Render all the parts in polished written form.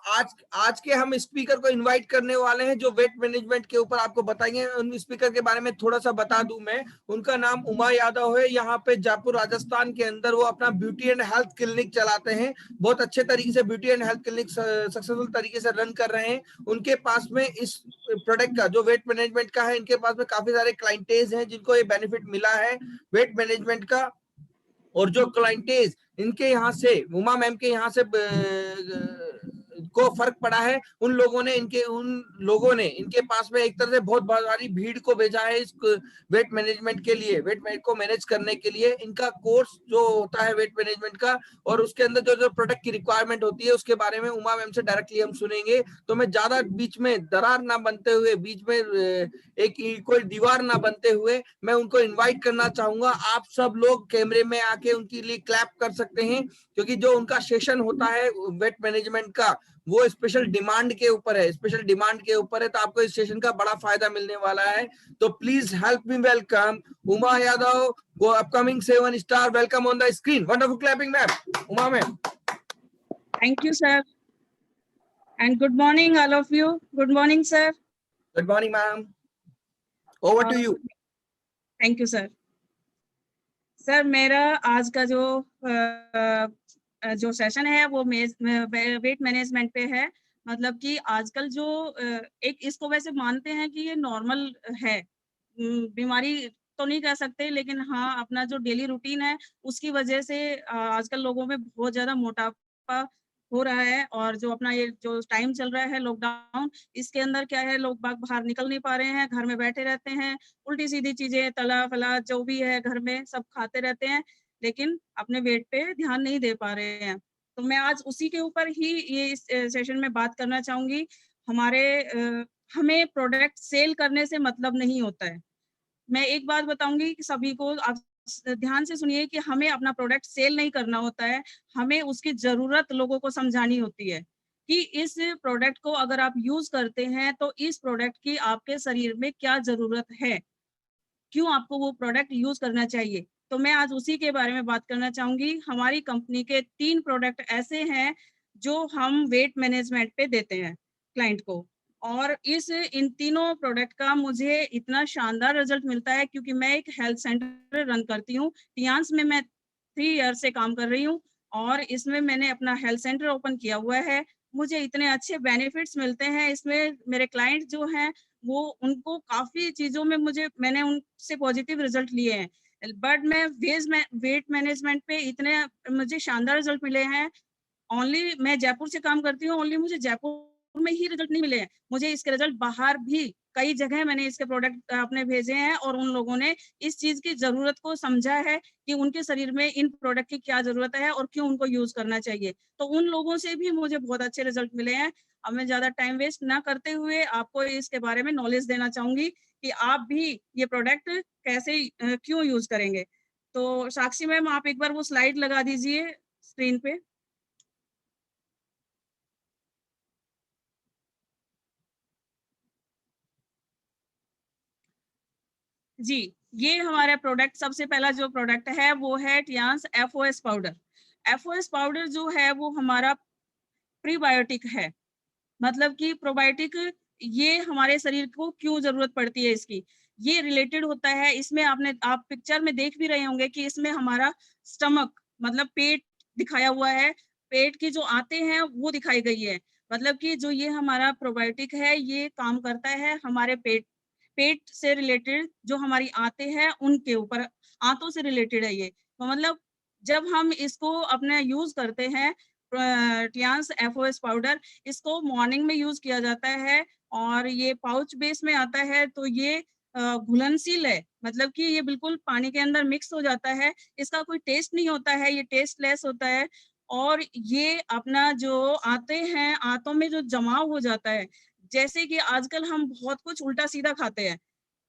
आज आज के हम स्पीकर को इनवाइट करने वाले हैं जो वेट मैनेजमेंट के ऊपर आपको बताएंगे। उन स्पीकर के बारे में थोड़ा सा बता दूं मैं। उनका नाम उमा यादव है। यहाँ पे जयपुर राजस्थान के अंदर वो अपना ब्यूटी एंड हेल्थ क्लिनिक चलाते हैं। बहुत अच्छे तरीके से beauty and health clinic successful तरीके से रन कर रहे हैं। उनके पास में इस प्रोडक्ट का जो वेट मैनेजमेंट का है, इनके पास में काफी सारे क्लाइंटेज हैं जिनको ये बेनिफिट मिला है वेट मैनेजमेंट का। और जो क्लाइंटेज इनके यहाँ से उमा मैम के यहाँ से को फर्क पड़ा है, उन लोगों ने इनके पास में एक तरह से बहुत सारी भीड़ को भेजा है इस वेट मैनेजमेंट के लिए, वेट को मैनेज करने के लिए। इनका कोर्स जो होता है वेट मैनेजमेंट का, और उसके अंदर जो जो प्रोडक्ट की रिक्वायरमेंट होती है उसके बारे में उमा मैम से डायरेक्टली हम सुनेंगे। तो मैं ज्यादा बीच में दरार ना बनते हुए, बीच में एक कोई दीवार ना बनते हुए, मैं उनको इनवाइट करना चाहूंगा। आप सब लोग कैमरे में आके उनके लिए क्लैप कर सकते हैं, क्योंकि जो उनका सेशन होता है वेट मैनेजमेंट का वो स्पेशल डिमांड के ऊपर है, स्पेशल डिमांड के ऊपर है। तो आपको इस सेशन का बड़ा फायदा मिलने वाला है। तो please help me welcome Uma Yadav, go upcoming 7 star. Welcome on the screen. Wonderful clapping ma'am, Uma ma'am. Thank you, sir. And good morning, all of you. Good morning, sir. Good morning, ma'am. Over to you. Thank you, sir. Sir, मेरा आज का जो session है वो weight management पे है। मतलब कि आजकल जो एक इसको वैसे मानते हैं कि ये नॉर्मल है, बीमारी तो नहीं कह सकते, लेकिन हाँ अपना जो डेली रूटीन है उसकी वजह से आजकल लोगों में बहुत ज्यादा मोटापा हो रहा है। और जो अपना ये जो टाइम चल रहा है लॉकडाउन, इसके अंदर क्या है, लोग बाग बाहर निकल नहीं पा रहे हैं, घर में बैठे रहते हैं, उल्टी सीधी चीजें तला फला जो भी है घर में सब खाते रहते हैं, लेकिन अपने वेट पे ध्यान नहीं दे पा रहे हैं। तो मैं आज उसी के ऊपर ही ये इस सेशन में बात करना चाहूंगी। हमें प्रोडक्ट सेल करने से मतलब नहीं होता है। मैं एक बात बताऊंगी कि सभी को, आप ध्यान से सुनिए, कि हमें अपना प्रोडक्ट सेल नहीं करना होता है, हमें उसकी जरूरत लोगों को समझानी होती है कि इस प्रोडक्ट को अगर आप यूज करते हैं तो इस प्रोडक्ट की आपके शरीर में क्या जरूरत है, क्यों आपको वो प्रोडक्ट यूज करना चाहिए। तो मैं आज उसी के बारे में बात करना चाहूंगी। हमारी कंपनी के 3 प्रोडक्ट ऐसे हैं जो हम वेट मैनेजमेंट पे देते हैं क्लाइंट को, और इन तीनों प्रोडक्ट का मुझे इतना शानदार रिजल्ट मिलता है क्योंकि मैं एक हेल्थ सेंटर रन करती हूँ। टियांस में मैं 3 ईयर से काम कर रही हूँ और इसमें मैंने अपना हेल्थ सेंटर ओपन किया हुआ है। मुझे इतने अच्छे बेनिफिट्स मिलते हैं इसमें। मेरे क्लाइंट जो हैं वो, उनको काफी चीजों में मैंने उनसे पॉजिटिव रिजल्ट लिए हैं, बट मैं वेट मैनेजमेंट पे इतने मुझे शानदार रिजल्ट मिले हैं। ओनली मैं जयपुर से काम करती हूँ, ओनली मुझे जयपुर में ही रिजल्ट नहीं मिले हैं, मुझे इसके रिजल्ट बाहर भी कई जगह मैंने इसके प्रोडक्ट अपने भेजे हैं और उन लोगों ने इस चीज की जरूरत को समझा है कि उनके शरीर में इन प्रोडक्ट की क्या जरूरत है और क्यों उनको यूज करना चाहिए। तो उन लोगों से भी मुझे बहुत अच्छे रिजल्ट मिले हैं। अब मैं ज्यादा टाइम वेस्ट ना करते हुए आपको इसके बारे में नॉलेज देना चाहूंगी कि आप भी ये प्रोडक्ट कैसे क्यों यूज करेंगे। तो साक्षी मैम, आप एक बार वो स्लाइड लगा दीजिए स्क्रीन पे। जी, ये हमारा प्रोडक्ट, सबसे पहला जो प्रोडक्ट है वो है Tiens FOS powder. FOS powder जो है वो हमारा प्रीबायोटिक है, मतलब कि प्रोबायोटिक। ये हमारे शरीर को क्यों जरूरत पड़ती है इसकी, ये रिलेटेड होता है। इसमें आप पिक्चर में देख भी रहे होंगे कि इसमें हमारा स्टमक मतलब पेट दिखाया हुआ है, पेट की जो आते हैं वो दिखाई गई है। मतलब कि जो ये हमारा प्रोबायोटिक है ये काम करता है हमारे पेट से रिलेटेड, जो हमारी आते हैं उनके ऊपर, आंतों से रिलेटेड है ये। तो मतलब जब हम इसको अपने यूज करते हैं टियांस FOS पाउडर, इसको मॉर्निंग में यूज किया जाता है और ये पाउच बेस में आता है। तो ये घुलनशील है, मतलब कि ये बिल्कुल पानी के अंदर मिक्स हो जाता है, इसका कोई टेस्ट नहीं होता है, ये टेस्टलेस होता है। और ये अपना जो आते हैं, आंतों में जो जमाव हो जाता है, जैसे कि आजकल हम बहुत कुछ उल्टा सीधा खाते हैं,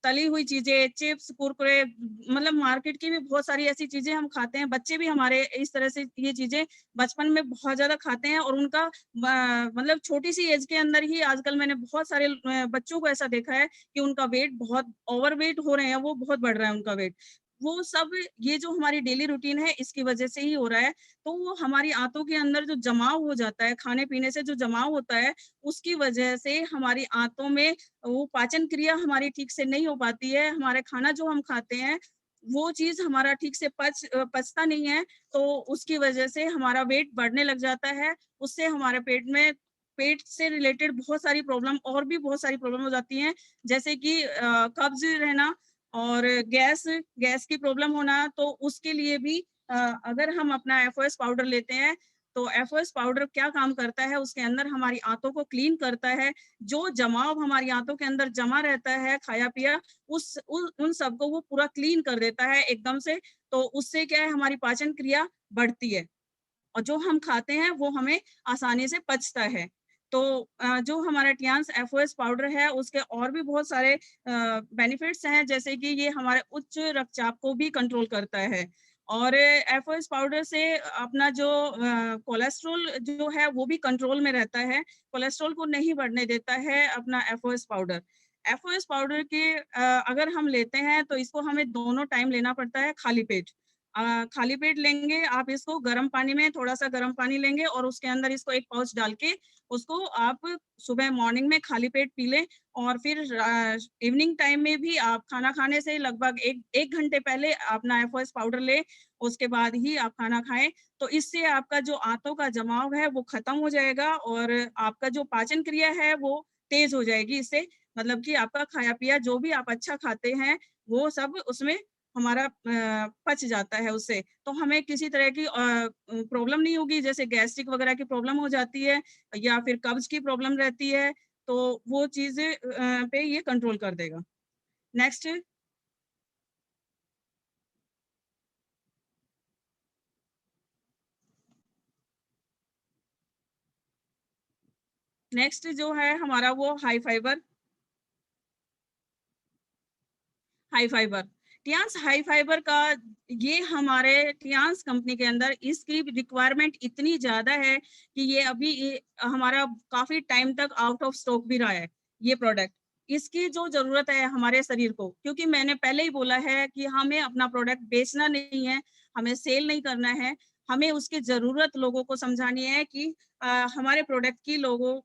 तली हुई चीजें, चिप्स, कुरकुरे, मतलब मार्केट की भी बहुत सारी ऐसी चीजें हम खाते हैं। बच्चे भी हमारे इस तरह से ये चीजें बचपन में बहुत ज्यादा खाते हैं और उनका मतलब छोटी सी एज के अंदर ही आजकल मैंने बहुत सारे बच्चों को ऐसा देखा है कि उनका वेट बहुत ओवरवेट हो रहे हैं, वो बहुत बढ़ रहा है उनका वेट। वो सब ये जो हमारी डेली रूटीन है इसकी वजह से ही हो रहा है। तो वो हमारी आंतों के अंदर जो जमाव हो जाता है, खाने-पीने से जो जमाव होता है, उसकी वजह से हमारी आंतों में वो पाचन क्रिया हमारी ठीक से नहीं हो पाती है। हमारे खाना जो हम खाते हैं, वो चीज़ हमारा ठीक से पचता नहीं है, तो उसकी वजह से हमारा वेट बढ़ने लग जाता है। उससे हमारे पेट से रिलेटेड बहुत सारी प्रॉब्लम और भी बहुत सारी प्रॉब्लम हो जाती हैं, जैसे कि कब्ज़ रहना और गैस की प्रॉब्लम होना। तो उसके लिए भी अगर हम अपना एफओएस पाउडर लेते हैं, तो एफओएस पाउडर क्या काम करता है, उसके अंदर हमारी आंतों को क्लीन करता है। जो जमाव हमारी आंतों के अंदर जमा रहता है खाया-पिया, उन सबको वो पूरा क्लीन कर देता है एकदम से। तो उससे क्या है, हमारी पाचन क्रिया बढ़ती है और जो हम खाते हैं वो हमें आसानी से पचता है। तो जो हमारा टियान्स एफओएस पाउडर है, उसके और भी बहुत सारे बेनिफिट्स हैं, जैसे कि ये हमारे उच्च रक्तचाप को भी कंट्रोल करता है और एफओएस पाउडर से अपना जो कोलेस्ट्रॉल जो है वो भी कंट्रोल में रहता है। कोलेस्ट्रॉल को नहीं बढ़ने देता है अपना एफओएस पाउडर। एफओएस पाउडर के अगर हम लेते हैं तो इसको हमें दोनों टाइम लेना पड़ता है खाली पेट। खाली पेट लेंगे आप इसको, गर्म पानी में थोड़ा-सा गर्म पानी लेंगे और उसके अंदर इसको 1 पाउच डाल के उसको आप सुबह मॉर्निंग में खाली पेट पी लें और फिर इवनिंग टाइम में भी आप खाना खाने से लगभग 1 घंटे पहले अपना एफओएस पाउडर लें, उसके बाद ही आप खाना खाएँ। तो इससे आपका जो आंतों का जमाव है वो खत्म हो जाएगा और आपका जो पाचन क्रिया है वो तेज़ हो जाएगी इससे। मतलब कि आपका खाया-पिया जो भी आप अच्छा खाते हैं, वो सब उसमें हमारा पच जाता है उससे। तो हमें किसी तरह की प्रॉब्लम नहीं होगी, जैसे गैस्ट्रिक वगैरह की प्रॉब्लम हो जाती है या फिर कब्ज़ की प्रॉब्लम रहती है, तो वो चीज़ें पे ये कंट्रोल कर देगा। नेक्स्ट नेक्स्ट जो है हमारा वो हाई फाइबर। टियान्स हाई फाइबर का ये हमारे टियान्स कंपनी के अंदर इसकी रिक्वायरमेंट इतनी ज़्यादा है कि ये हमारा काफ़ी टाइम तक आउट ऑफ स्टॉक भी रहा है, ये प्रोडक्ट। इसकी जो ज़रूरत है हमारे शरीर को, क्योंकि मैंने पहले ही बोला है कि हमें अपना प्रोडक्ट बेचना नहीं है, हमें सेल नहीं करना है, हमें उसकी ज़रूरत लोगों को समझानी है कि हमारे प्रोडक्ट की लोगों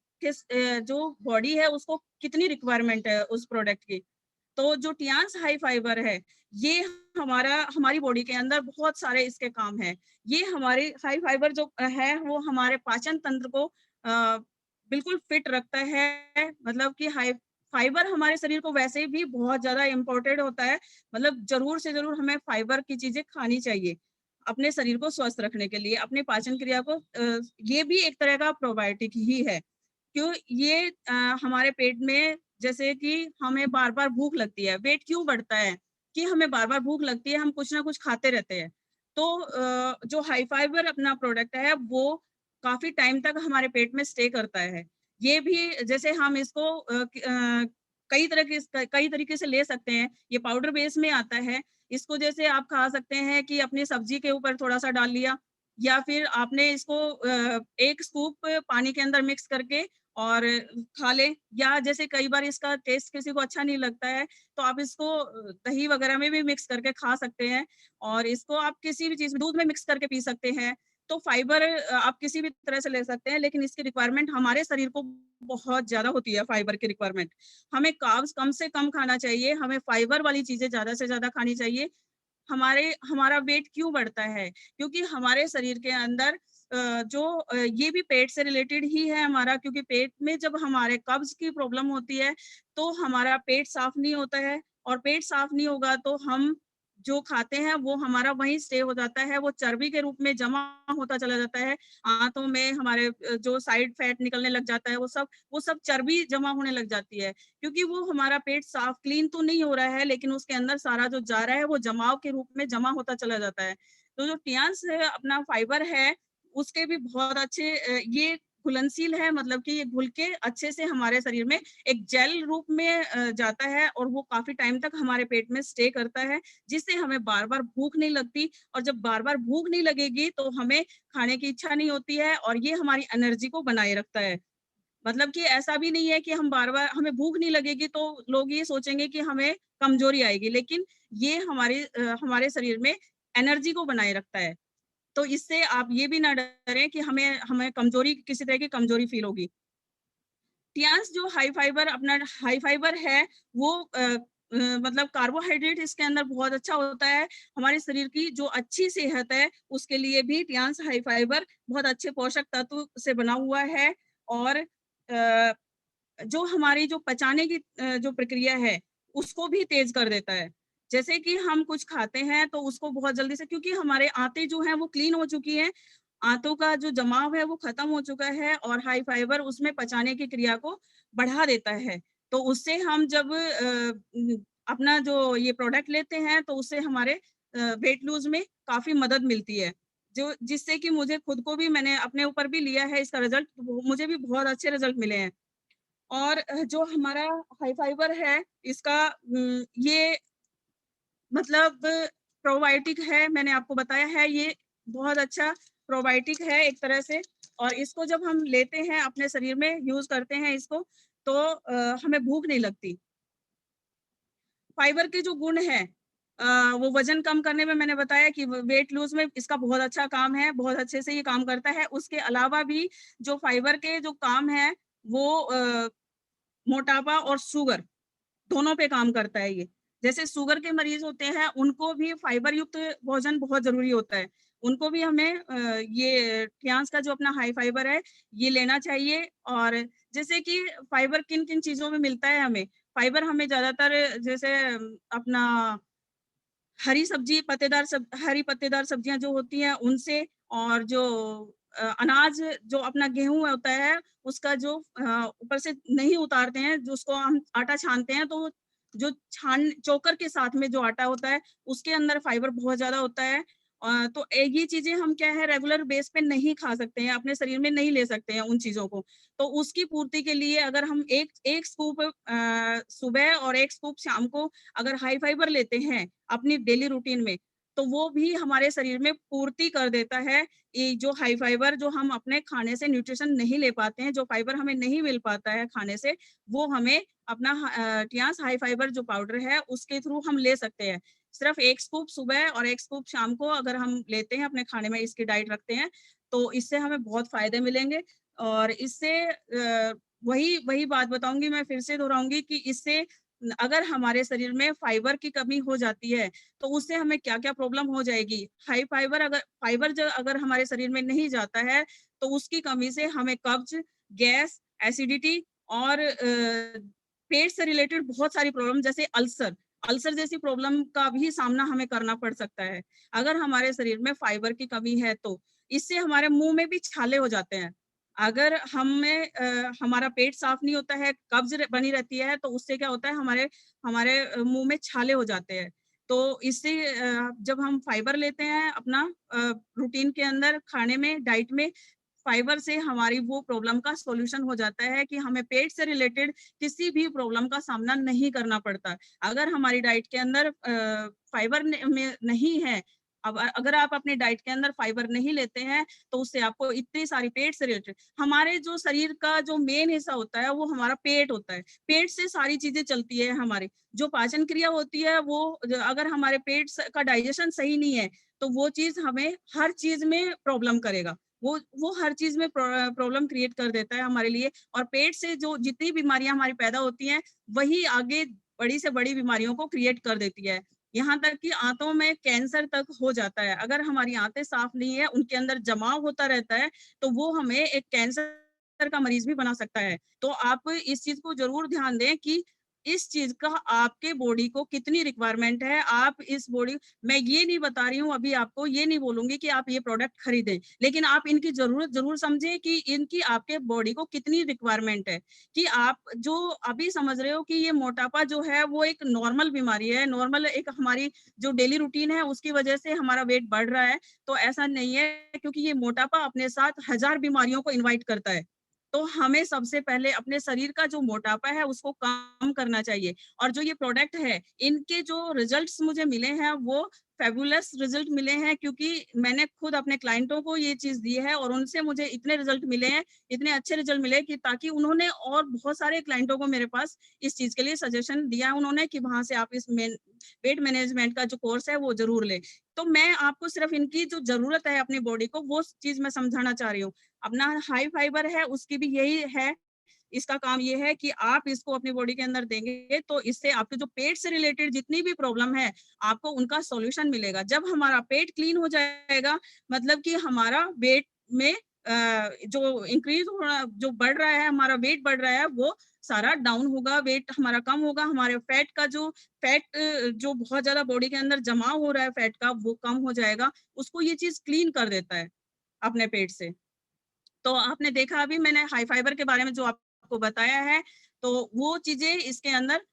जो बॉडी है उसको कितनी रिक्वायरमेंट है उस प्रोडक्ट की। तो जो टियान्स हाई फाइबर है, ये हमारी बॉडी के अंदर बहुत सारे इसके काम हैं। ये हमारे हाई फाइबर जो है, वो हमारे पाचन तंत्र को बिल्कुल फिट रखता है। मतलब कि हाई फाइबर हमारे शरीर को वैसे भी बहुत ज़्यादा इम्पोर्टेंट होता है। मतलब ज़रूर से ज़रूर हमें फाइबर की चीज़ें खानी चाहिए, अपने शरीर को स्वस्थ रखने के लिए, अपने पाचन क्रिया को ये भी एक तरह का प्रोबायोटिक ही है। क्यों ये हमारे पेट में जैसे कि हमें बार-बार भूख लगती है, वेट क्यों बढ़ता है? कि हमें बार-बार भूख लगती है, हम कुछ ना कुछ खाते रहते हैं। तो जो हाई फाइबर अपना प्रोडक्ट है, वो काफ़ी टाइम तक हमारे पेट में स्टे करता है। ये भी जैसे हम इसको कई तरीके से ले सकते हैं। ये पाउडर बेस में आता है। इसको जैसे आप खा सकते हैं कि अपनी सब्जी के ऊपर थोड़ा-सा डाल लिया या फिर आपने इसको 1 स्कूप पानी के अंदर मिक्स करके और खा लें, या जैसे कई बार इसका टेस्ट किसी को अच्छा नहीं लगता है, तो आप इसको दही वगैरह में भी मिक्स करके खा सकते हैं और इसको आप किसी भी चीज़ में दूध में मिक्स करके पी सकते हैं। तो फाइबर आप किसी भी तरह से ले सकते हैं, लेकिन इसकी रिक्वायरमेंट हमारे शरीर को बहुत ज़्यादा होती है फाइबर की रिक्वायरमेंट। हमें कार्ब्स कम से कम खाना चाहिए, हमें फाइबर वाली चीज़ें ज़्यादा से ज़्यादा खानी चाहिए। हमारा वेट क्यों बढ़ता है? क्योंकि हमारे शरीर के अंदर ये भी पेट से रिलेटेड ही है हमारा, क्योंकि पेट में जब हमारे कब्ज़ की प्रॉब्लम होती है, तो हमारा पेट साफ़ नहीं होता है और पेट साफ़ नहीं होगा तो हम जो खाते हैं वो हमारा वहीं स्टे हो जाता है, वो चर्बी के रूप में जमा होता चला जाता है। आँतों में हमारे जो साइड फैट निकलने लग जाता है, वो सब चर्बी जमा होने लग जाती है। क्योंकि वो हमारा पेट साफ क्लीन तो नहीं हो रहा है, लेकिन उसके अंदर सारा जो जा रहा है वो जमाव के रूप में जमा होता चला जाता है। तो जो टियान्स है अपना फाइबर है, उसके भी बहुत अच्छे ये घुलनशील है, मतलब कि ये घुल के अच्छे से हमारे शरीर में एक जेल रूप में जाता है और वो काफ़ी टाइम तक हमारे पेट में स्टे करता है, जिससे हमें बार-बार भूख नहीं लगती और जब बार-बार भूख नहीं लगेगी तो हमें खाने की इच्छा नहीं होती है और ये हमारी एनर्जी को बनाए रखता है। मतलब कि ऐसा भी नहीं है कि हम बार-बार हमें भूख नहीं लगेगी तो लोग ये सोचेंगे कि हमें कमज़ोरी आएगी, लेकिन ये हमारे शरीर में एनर्जी को बनाए रखता है। तो इससे आप ये भी ना डरें कि हमें हमें कमज़ोरी किसी तरह की कमज़ोरी फ़ील होगी। टियान्स जो हाई फाइबर है वो मतलब कार्बोहाइड्रेट इसके अंदर बहुत अच्छा होता है। हमारे शरीर की जो अच्छी सेहत है उसके लिए भी टियान्स हाई फाइबर बहुत अच्छे पोषक तत्व से बना हुआ है और जो हमारी जो पचाने की जो प्रक्रिया है उसको भी तेज कर देता है। जैसे कि हम कुछ खाते हैं तो उसको बहुत जल्दी से, क्योंकि हमारे आंतें जो हैं वो क्लीन हो चुकी हैं, आंतों का जो जमाव है वो खत्म हो चुका है और हाई फाइबर उसमें पचाने की क्रिया को बढ़ा देता है। तो उससे हम जब अपना जो ये प्रोडक्ट लेते हैं तो उससे हमारे वेट लूज़ में काफ़ी मदद मिलती है। जो जिससे कि मुझे खुद को भी, मैंने अपने ऊपर भी लिया है इसका रिज़ल्ट, मुझे भी बहुत अच्छे रिज़ल्ट मिले हैं। और जो हमारा हाई फाइबर है इसका ये मतलब प्रोबायोटिक है, मैंने आपको बताया है, ये बहुत अच्छा प्रोबायोटिक है एक तरह से। और इसको जब हम लेते हैं अपने शरीर में यूज़ करते हैं इसको, तो हमें भूख नहीं लगती। फाइबर के जो गुण हैं वो वज़न कम करने में मैंने बताया कि व वेट लूज़ में इसका बहुत अच्छा काम है, बहुत अच्छे से ये काम करता है। उसके अलावा भी जो फाइबर के जो काम हैं वो मोटापा और शुगर दोनों पे काम करता है ये। जैसे शुगर के मरीज़ होते हैं, उनको भी फाइबर युक्त भोजन बहुत ज़रूरी होता है। उनको भी हमें ये ट्रांस का जो अपना हाई फाइबर है, ये लेना चाहिए। और जैसे कि फाइबर किन-किन चीज़ों में मिलता है हमें? फाइबर हमें ज़्यादातर जैसे अपना हरी पत्तेदार सब्जियाँ जो होती हैं उनसे, और जो अनाज जो अपना गेहूँ होता है उसका जो ऊपर से नहीं उतारते हैं, जो उसको हम आटा छानते हैं, तो जो छान चोकर के साथ में जो आटा होता है उसके अंदर फाइबर बहुत ज़्यादा होता है। तो ये चीज़ें हम क्या है रेगुलर बेस पे नहीं खा सकते हैं, अपने शरीर में नहीं ले सकते हैं उन चीज़ों को। तो उसकी पूर्ति के लिए अगर हम एक एक स्कूप सुबह और 1 स्कूप शाम को अगर हाई फाइबर लेते हैं अपनी डेली रूटीन में, तो वो भी हमारे शरीर में पूर्ति कर देता है। ये जो हाई फाइबर जो हम अपने खाने से न्यूट्रिशन नहीं ले पाते हैं, जो फाइबर हमें नहीं मिल पाता है खाने से, वो हमें अपना टियास हाई फाइबर जो पाउडर है उसके थ्रू हम ले सकते हैं। सिर्फ 1 स्कूप सुबह और 1 स्कूप शाम को अगर हम लेते हैं, अपने खाने में इसकी डाइट रखते हैं, तो इससे हमें बहुत फ़ायदे मिलेंगे। और इससे वही वही बात बताऊँगी, मैं फिर से दोहराऊँगी कि इससे अगर हमारे शरीर में फाइबर की कमी हो जाती है, तो उससे हमें क्या-क्या प्रॉब्लम हो जाएगी। हाई फाइबर अगर फाइबर ज अगर हमारे शरीर में नहीं जाता है, तो उसकी कमी से हमें कब्ज़, गैस, एसिडिटी और पेट से रिलेटेड बहुत सारी प्रॉब्लम जैसे अल्सर, अल्सर जैसी प्रॉब्लम का भी सामना हमें करना पड़ सकता है, अगर हमारे शरीर में फाइबर की कमी है तो। इससे हमारे मुँह में भी छाले हो जाते हैं। अगर हमारा पेट साफ नहीं होता है, कब्ज़ बनी रहती है, तो उससे क्या होता है हमारे हमारे मुँह में छाले हो जाते हैं। तो इससे जब हम फाइबर लेते हैं अपना रूटीन के अंदर खाने में, डाइट में, फाइबर से हमारी वो प्रॉब्लम का सॉल्यूशन हो जाता है कि हमें पेट से रिलेटेड किसी भी प्रॉब्लम का सामना नहीं करना पड़ता। अगर हमारी डाइट के अंदर फाइबर में नहीं है, अब अगर आप अपनी डाइट के अंदर फाइबर नहीं लेते हैं, तो उससे आपको इतनी सारी पेट से रिलेटेड, हमारे जो शरीर का जो मेन हिस्सा होता है वो हमारा पेट होता है। पेट से सारी चीज़ें चलती है हमारी। जो पाचन क्रिया होती है वो अगर हमारे पेट का डाइजेशन सही नहीं है, तो वो चीज़ हमें हर चीज़ में प्रॉब्लम करेगा। वो हर चीज़ में प्रॉब्लम क्रिएट कर देता है हमारे लिए। और पेट से जो जितनी बीमारियाँ हमारी पैदा होती हैं, वही आगे बड़ी से बड़ी बीमारियों को क्रिएट कर देती है। यहाँ तक कि आंतों में कैंसर तक हो जाता है। अगर हमारी आंतें साफ नहीं है, उनके अंदर जमाव होता रहता है, तो वो हमें एक कैंसर का मरीज़ भी बना सकता है। तो आप इस चीज़ को ज़रूर ध्यान दें कि इस चीज़ का आपके बॉडी को कितनी रिक्वायरमेंट है। आप इस बॉडी मैं ये नहीं बता रही हूँ अभी आपको, ये नहीं बोलूँगी कि आप ये प्रोडक्ट खरीदें, लेकिन आप इनकी ज़रूरत ज़रूर समझें कि इनकी आपके बॉडी को कितनी रिक्वायरमेंट है। कि आप जो अभी समझ रहे हो कि ये मोटापा जो है वो एक नॉर्मल बीमारी है, नॉर्मल एक हमारी जो डेली रूटीन है उसकी वजह से हमारा वेट बढ़ रहा है, तो ऐसा नहीं है, क्योंकि ये मोटापा अपने साथ हज़ार बीमारियों को इनवाइट करता है। तो हमें सबसे पहले अपने शरीर का जो मोटापा है उसको कम करना चाहिए। और जो ये प्रोडक्ट है, इनके जो रिजल्ट्स मुझे मिले हैं वो फैबुलस रिजल्ट मिले हैं, क्योंकि मैंने खुद अपने क्लाइंटों को ये चीज दी है और उनसे मुझे इतने रिजल्ट मिले हैं, इतने अच्छे रिजल्ट मिले कि ताकि उन्होंने और बहुत सारे क्लाइंटों को मेरे पास इस चीज के लिए सजेशन दिया उन्होंने कि वहां से आप इस वेट मैनेजमेंट का जो कोर्स है वो जरूर लें। तो मैं आपको सिर्फ इनकी जो जरूरत है अपनी बॉडी को वो चीज मैं समझाना चाह रही हूँ। अपना हाई फाइबर है उसकी भी यही है, इसका काम ये है कि आप इसको अपनी बॉडी के अंदर देंगे तो इससे आपके जो पेट से रिलेटेड जितनी भी प्रॉब्लम है आपको उनका सॉल्यूशन मिलेगा। जब हमारा पेट क्लीन हो जाएगा, मतलब कि हमारा वेट में जो इंक्रीज हो रहा, जो बढ़ रहा है, हमारा वेट बढ़ रहा है, वो सारा डाउन होगा, वेट हमारा कम होगा, हमारे फैट जो बहुत ज्यादा बॉडी के अंदर जमा हो रहा है फैट का, वो कम हो जाएगा। उसको ये चीज क्लीन कर देता है अपने पेट से। तो आपने देखा अभी मैंने हाई फाइबर के बारे में जो आपको बताया है, तो वो चीजें इसके अंदर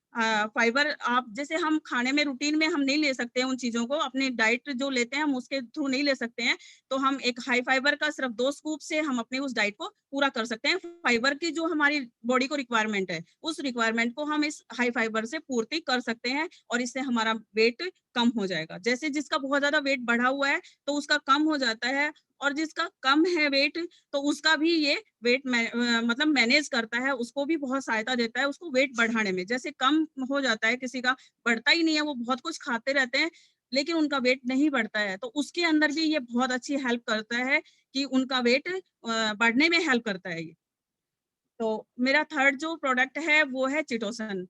फाइबर आप जैसे हम खाने में रूटीन में हम नहीं ले सकते हैं उन चीजों को, अपने डाइट जो लेते हैं हम उसके थ्रू नहीं ले सकते हैं। तो हम एक हाई फाइबर का सिर्फ 2 स्कूप से हम अपने उस डाइट को पूरा कर सकते हैं। फाइबर की जो हमारी बॉडी को रिक्वायरमेंट है, उस रिक्वायरमेंट को हम इस हाई फाइबर से पूर्ति कर सकते हैं और इससे हमारा वेट कम हो जाएगा। जैसे जिसका बहुत ज्यादा वेट बढ़ा हुआ है तो उसका कम हो जाता है, और जिसका कम है वेट तो उसका भी ये मतलब मैनेज करता है, उसको भी बहुत सहायता देता है उसको वेट बढ़ाने में। जैसे कम हो जाता है, किसी का बढ़ता ही नहीं है, वो बहुत कुछ खाते रहते हैं लेकिन उनका वेट नहीं बढ़ता है, तो उसके अंदर भी ये बहुत अच्छी हेल्प करता है कि उनका वेट बढ़ने में हेल्प करता है ये। तो मेरा थर्ड जो प्रोडक्ट है वो है चिटोसन।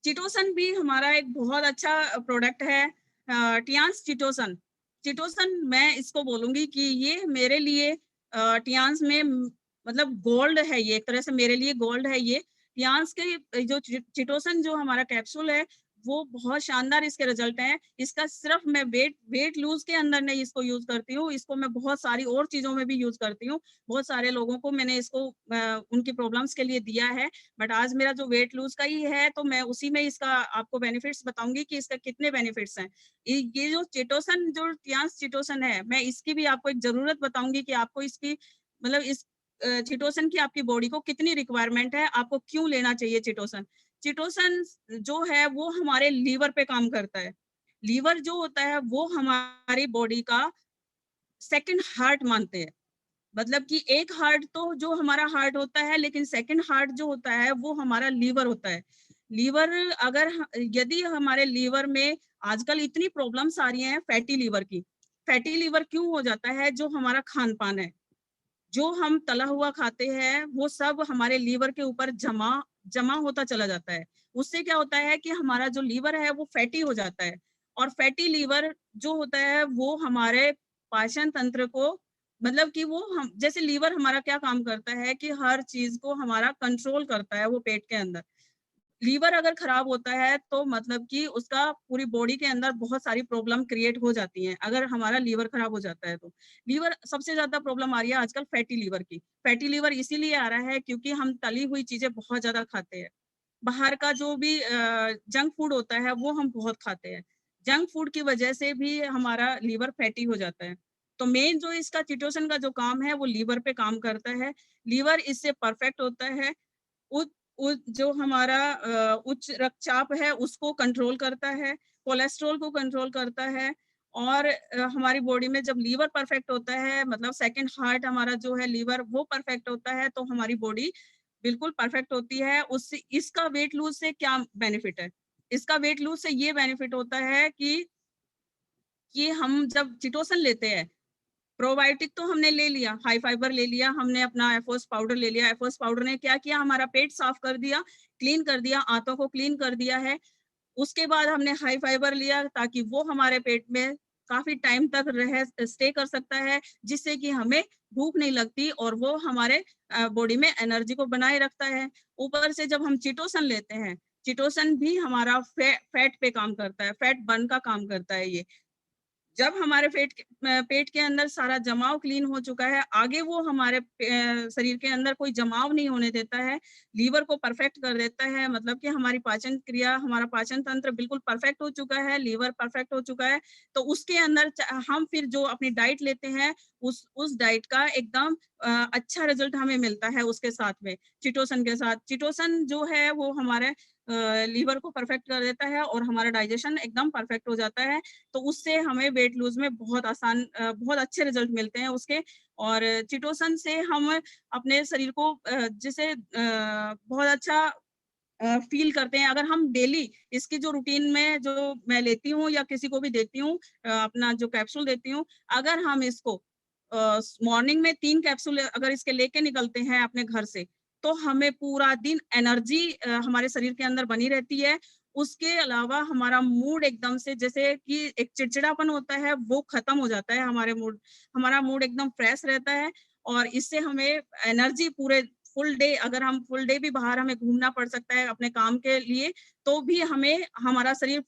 चिटोसन भी हमारा एक बहुत अच्छा प्रोडक्ट है, टियान्स चिटोसन। चिटोसन मैं इसको बोलूंगी कि ये मेरे लिए टियान्स में मतलब गोल्ड है, ये एक तरह से मेरे लिए गोल्ड है। ये टियान्स के जो चिटोसन जो हमारा कैप्सूल है वो बहुत शानदार इसके रिजल्ट हैं। इसका सिर्फ मैं वेट लूज के अंदर नहीं इसको यूज करती हूँ, इसको मैं बहुत सारी और चीजों में भी यूज करती हूँ। बहुत सारे लोगों को मैंने इसको उनकी प्रॉब्लम्स के लिए दिया है, बट आज मेरा जो वेट लूज का ही है तो मैं उसी में इसका आपको बेनिफिट्स बताऊंगी कि इसका कितने बेनिफिट्स हैं। ये जो चिटोसन जो टियान्स चिटोसन है, मैं इसकी भी आपको एक जरूरत बताऊंगी कि आपको इसकी मतलब इस चिटोसन की आपकी बॉडी को कितनी रिक्वायरमेंट है, आपको क्यों लेना चाहिए चिटोसन। चिटोसन जो है वो हमारे लीवर पे काम करता है। लीवर जो होता है वो हमारी बॉडी का सेकंड हार्ट मानते हैं। मतलब कि एक हार्ट तो जो हमारा हार्ट होता है, लेकिन सेकंड हार्ट जो होता है वो हमारा लीवर होता है। लीवर अगर यदि हमारे लीवर में आजकल इतनी प्रॉब्लम्स आ रही हैं फैटी लीवर की। फैटी लीवर क्यों हो जाता है? जो हमारा खान पान है, जो हम तला हुआ खाते हैं वो सब हमारे लीवर के ऊपर जमा जमा होता चला जाता है। उससे क्या होता है कि हमारा जो लीवर है वो फैटी हो जाता है, और फैटी लीवर जो होता है वो हमारे पाचन तंत्र को मतलब कि वो हम जैसे लीवर हमारा क्या काम करता है कि हर चीज को हमारा कंट्रोल करता है वो पेट के अंदर। लीवर अगर खराब होता है तो मतलब कि उसका पूरी बॉडी के अंदर बहुत सारी प्रॉब्लम क्रिएट हो जाती हैं अगर हमारा लीवर खराब हो जाता है तो। लीवर सबसे ज्यादा प्रॉब्लम आ रही है आजकल फैटी लीवर की। फैटी लीवर इसीलिए आ रहा है क्योंकि हम तली हुई चीजें बहुत ज्यादा खाते हैं। बाहर का जो भी जंक फूड होता है वो हम बहुत खाते हैं। जंक फूड की वजह से भी हमारा लीवर फैटी हो जाता है। तो मेन जो इसका चिटोसन का जो काम है वो लीवर पे काम करता है। लीवर इससे परफेक्ट होता है। जो हमारा उच्च रक्तचाप है उसको कंट्रोल करता है, कोलेस्ट्रॉल को कंट्रोल करता है, और हमारी बॉडी में जब लीवर परफेक्ट होता है मतलब सेकंड हार्ट हमारा जो है लीवर वो परफेक्ट होता है तो हमारी बॉडी बिल्कुल परफेक्ट होती है। उससे इसका वेट लूज से क्या बेनिफिट है? इसका वेट लूज से ये बेनिफिट होता है कि हम जब चिटोसन लेते हैं, प्रोबायोटिक तो हमने ले लिया, हाई फाइबर ले लिया, हमने अपना एफोस पाउडर ले लिया। एफोस पाउडर ने क्या किया? हमारा पेट साफ कर दिया, क्लीन कर दिया, आंतों को क्लीन कर दिया है। उसके बाद हमने हाई फाइबर लिया ताकि वो हमारे पेट में काफी टाइम तक रह स्टे कर सकता है, जिससे कि हमें भूख नहीं लगती और वो हमारे बॉडी में एनर्जी को बनाए रखता है। ऊपर से जब हम चिटोसन लेते हैं, चिटोसन भी हमारा फैट पे काम करता है, फैट बर्न का काम करता है ये। जब हमारे पेट के अंदर सारा जमाव क्लीन हो चुका है, आगे वो हमारे शरीर के अंदर कोई जमाव नहीं होने देता है, लीवर को परफेक्ट कर देता है। मतलब कि हमारी पाचन क्रिया, हमारा पाचन तंत्र बिल्कुल परफेक्ट हो चुका है, लीवर परफेक्ट हो चुका है। तो उसके अंदर हम फिर जो अपनी डाइट लेते हैं उस डाइट का एकदम अच्छा रिजल्ट हमें मिलता है उसके साथ में, चिटोसन के साथ। चिटोसन जो है वो हमारे लीवर को परफेक्ट कर देता है और हमारा डाइजेशन एकदम परफेक्ट हो जाता है। तो उससे हमें वेट लूज़ में बहुत अच्छे रिजल्ट मिलते हैं उसके। और चिटोसन से हम अपने शरीर को बहुत अच्छा फ़ील करते हैं। अगर हम डेली इसकी जो रूटीन में जो मैं लेती हूँ या किसी को भी देती हूँ, अपना जो कैप्सूल देती हूँ, अगर हम इसको मॉर्निंग में 3 कैप्सूल अगर इसके लेके निकलते हैं अपने घर से, तो हमें पूरा दिन एनर्जी हमारे शरीर के अंदर बनी रहती है। उसके अलावा हमारा मूड एकदम से, जैसे कि एक चिड़चिड़ापन होता है, वो खत्म हो जाता है हमारा मूड एकदम फ्रेश रहता है। और इससे हमें एनर्जी पूरे फुल डे, अगर हम फुल डे भी बाहर हमें घूमना पड़ सकता है अपने काम के लिए, तो भी हमारा शरीर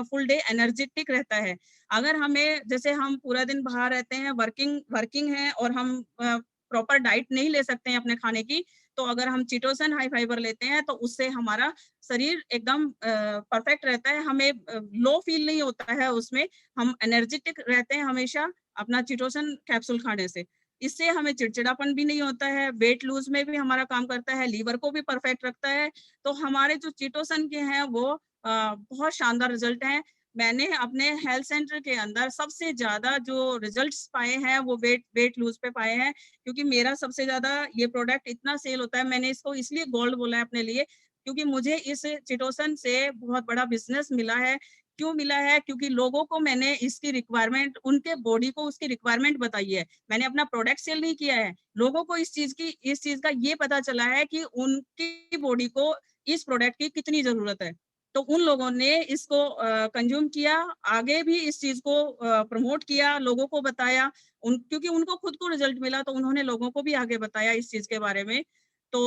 फुल डे एनर्जेटिक रहता है। अगर हमें, जैसे हम पूरा दिन बाहर रहते हैं, वर्किंग है और हम प्रॉपर डाइट नहीं ले सकते हैं अपने खाने की, तो अगर हम चिटोसन हाई फाइबर लेते हैं, तो उससे हमारा शरीर एकदम परफेक्ट रहता है। हमें लो फील नहीं होता है उसमें, हम एनर्जेटिक रहते हैं हमेशा अपना चिटोसन कैप्सूल खाने से। इससे हमें चिड़चिड़ापन भी नहीं होता है, वेट लूज़ में भी हमारा काम करता है, लीवर को भी परफेक्ट रखता है। तो हमारे जो चिटोसन के हैं वो बहुत शानदार रिज़ल्ट हैं। मैंने अपने हेल्थ सेंटर के अंदर सबसे ज़्यादा जो रिज़ल्ट्स पाए हैं वो वेट लूज़ पे पाए हैं, क्योंकि मेरा सबसे ज़्यादा ये प्रोडक्ट इतना सेल होता है। मैंने इसको इसलिए गोल्ड बोला है अपने लिए, क्योंकि मुझे इस चिटोसन से बहुत बड़ा बिज़नेस मिला है। क्यों मिला है? क्योंकि लोगों को मैंने इसकी रिक्वायरमेंट, उनके बॉडी को उसकी रिक्वायरमेंट बताई है। मैंने अपना प्रोडक्ट सेल नहीं किया है। लोगों को इस चीज़ का ये पता चला है कि उनकी बॉडी को इस प्रोडक्ट की कितनी ज़रूरत है। तो उन लोगों ने इसको कंज़्यूम किया, आगे भी इस चीज़ को प्रमोट किया, लोगों को बताया। क्योंकि उनको खुद को रिज़ल्ट मिला, तो उन्होंने लोगों को भी आगे बताया इस चीज़ के बारे में। तो